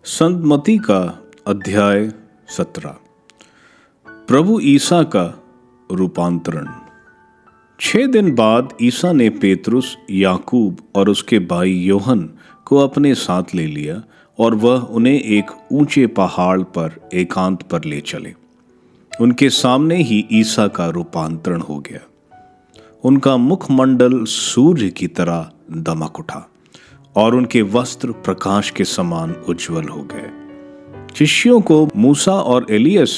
संत मत्ती का अध्याय 17। प्रभु ईसा का रूपांतरण। 6 दिन बाद ईसा ने पेतरुस, याकूब और उसके भाई योहन को अपने साथ ले लिया और वह उन्हें एक ऊंचे पहाड़ पर एकांत पर ले चले। उनके सामने ही ईसा का रूपांतरण हो गया। उनका मुखमंडल सूर्य की तरह दमक उठा और उनके वस्त्र प्रकाश के समान उज्जवल हो गए। शिष्यों को मूसा और एलियस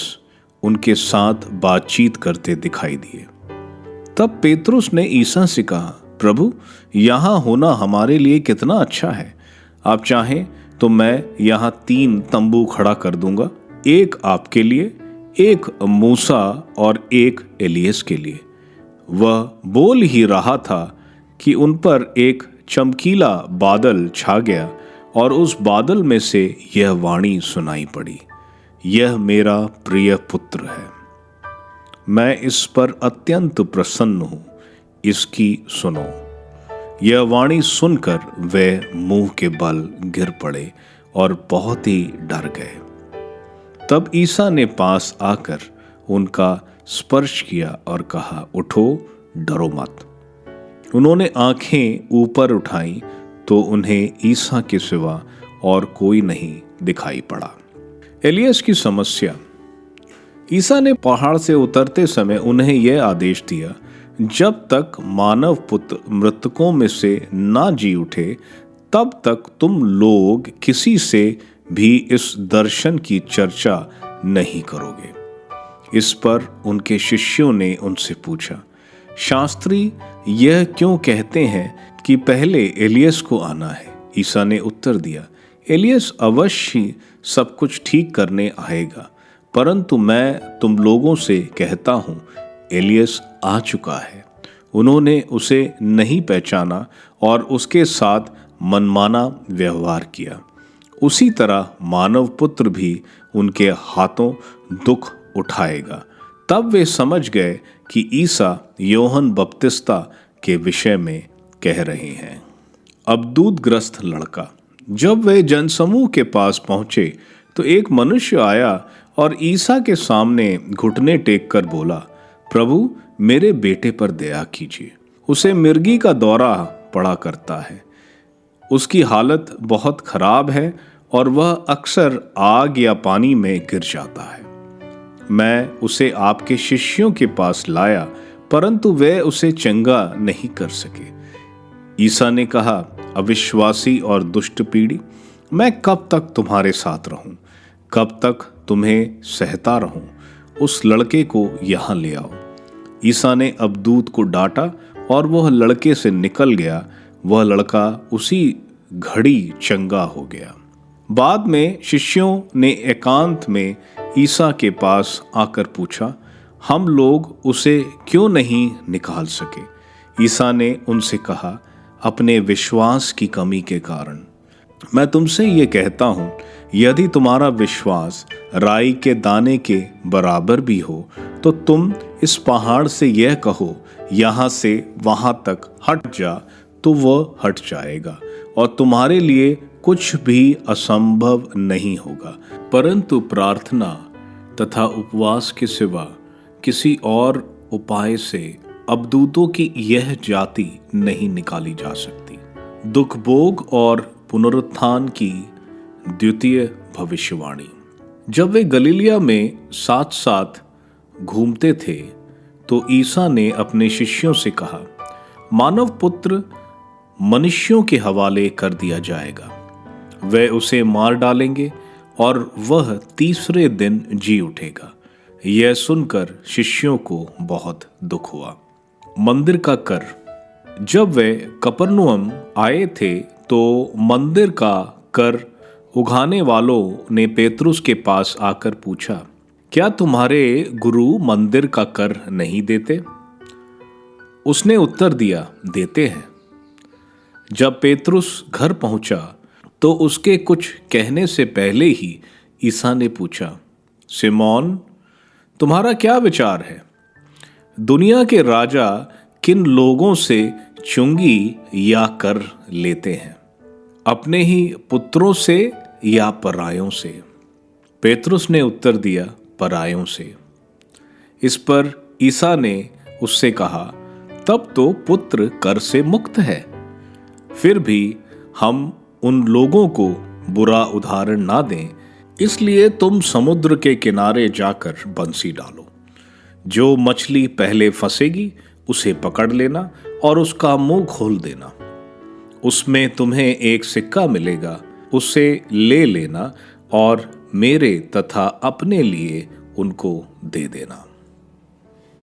उनके साथ बातचीत करते दिखाई दिए। तब पेतरुस ने ईसा से कहा, प्रभु, यहाँ होना हमारे लिए कितना अच्छा है। आप चाहें तो मैं यहाँ 3 तंबू खड़ा कर दूंगा, एक आपके लिए, एक मूसा और एक एलियस के लिए। वह बोल ही रहा था कि उन पर एक चमकीला बादल छा गया और उस बादल में से यह वाणी सुनाई पड़ी, यह मेरा प्रिय पुत्र है, मैं इस पर अत्यंत प्रसन्न हूं, इसकी सुनो। यह वाणी सुनकर वे मुंह के बल गिर पड़े और बहुत ही डर गए। तब ईसा ने पास आकर उनका स्पर्श किया और कहा, उठो, डरो मत। उन्होंने आंखें ऊपर उठाई तो उन्हें ईसा के सिवा और कोई नहीं दिखाई पड़ा। एलियस की समस्या। ईसा ने पहाड़ से उतरते समय उन्हें यह आदेश दिया, जब तक मानव पुत्र मृतकों में से ना जी उठे, तब तक तुम लोग किसी से भी इस दर्शन की चर्चा नहीं करोगे। इस पर उनके शिष्यों ने उनसे पूछा, शास्त्री यह क्यों कहते हैं कि पहले एलियस को आना है? ईसा ने उत्तर दिया, एलियस अवश्य सब कुछ ठीक करने आएगा, परंतु मैं तुम लोगों से कहता हूं, एलियस आ चुका है। उन्होंने उसे नहीं पहचाना और उसके साथ मनमाना व्यवहार किया। उसी तरह मानव पुत्र भी उनके हाथों दुख उठाएगा। तब वे समझ गए कि ईसा योहन बपतिस्ता के विषय में कह रहे हैं। अबदूतग्रस्त लड़का। जब वे जनसमूह के पास पहुंचे तो एक मनुष्य आया और ईसा के सामने घुटने टेक कर बोला, प्रभु, मेरे बेटे पर दया कीजिए। उसे मिर्गी का दौरा पड़ा करता है। उसकी हालत बहुत खराब है और वह अक्सर आग या पानी में गिर जाता है। मैं उसे आपके शिष्यों के पास लाया, परंतु वे उसे चंगा नहीं कर सके। ईसा ने कहा, अविश्वासी और दुष्ट पीढ़ी, मैं कब तक तुम्हारे साथ रहूं? कब तक तुम्हें सहता रहूं? उस लड़के को यहां ले आओ। ईसा ने अबदूत को डांटा और वह लड़के से निकल गया। वह लड़का उसी घड़ी चंगा हो गया। बाद में शिष्यों ने एकांत में ईसा के पास आकर पूछा, हम लोग उसे क्यों नहीं निकाल सके? ईसा ने उनसे कहा, अपने विश्वास की कमी के कारण। मैं तुमसे ये कहता हूं, यदि तुम्हारा विश्वास राई के दाने के बराबर भी हो, तो तुम इस पहाड़ से यह कहो, यहां से वहां तक हट जा, तो वह हट जाएगा और तुम्हारे लिए कुछ भी असंभव नहीं होगा। परंतु प्रार्थना तथा उपवास के सिवा किसी और उपाय से अबदूतों की यह जाति नहीं निकाली जा सकती। दुख भोग और पुनरुत्थान की द्वितीय भविष्यवाणी। जब वे गलीलिया में साथ साथ घूमते थे तो ईसा ने अपने शिष्यों से कहा, मानव पुत्र मनुष्यों के हवाले कर दिया जाएगा। वे उसे मार डालेंगे और वह तीसरे दिन जी उठेगा। यह सुनकर शिष्यों को बहुत दुख हुआ। मंदिर का कर। जब वे कफरनहूम आए थे तो मंदिर का कर उगाने वालों ने पेतरुस के पास आकर पूछा, क्या तुम्हारे गुरु मंदिर का कर नहीं देते? उसने उत्तर दिया, देते हैं। जब पेतरुस घर पहुंचा तो उसके कुछ कहने से पहले ही ईसा ने पूछा, सिमोन, तुम्हारा क्या विचार है? दुनिया के राजा किन लोगों से चुंगी या कर लेते हैं? अपने ही पुत्रों से या परायों से? पेतरुस ने उत्तर दिया, परायों से। इस पर ईसा ने उससे कहा, तब तो पुत्र कर से मुक्त है। फिर भी हम उन लोगों को बुरा उदाहरण ना दें, इसलिए तुम समुद्र के किनारे जाकर बंसी डालो। जो मछली पहले फंसेगी उसे पकड़ लेना और उसका मुंह खोल देना। उसमें तुम्हें एक सिक्का मिलेगा, उसे ले लेना और मेरे तथा अपने लिए उनको दे देना।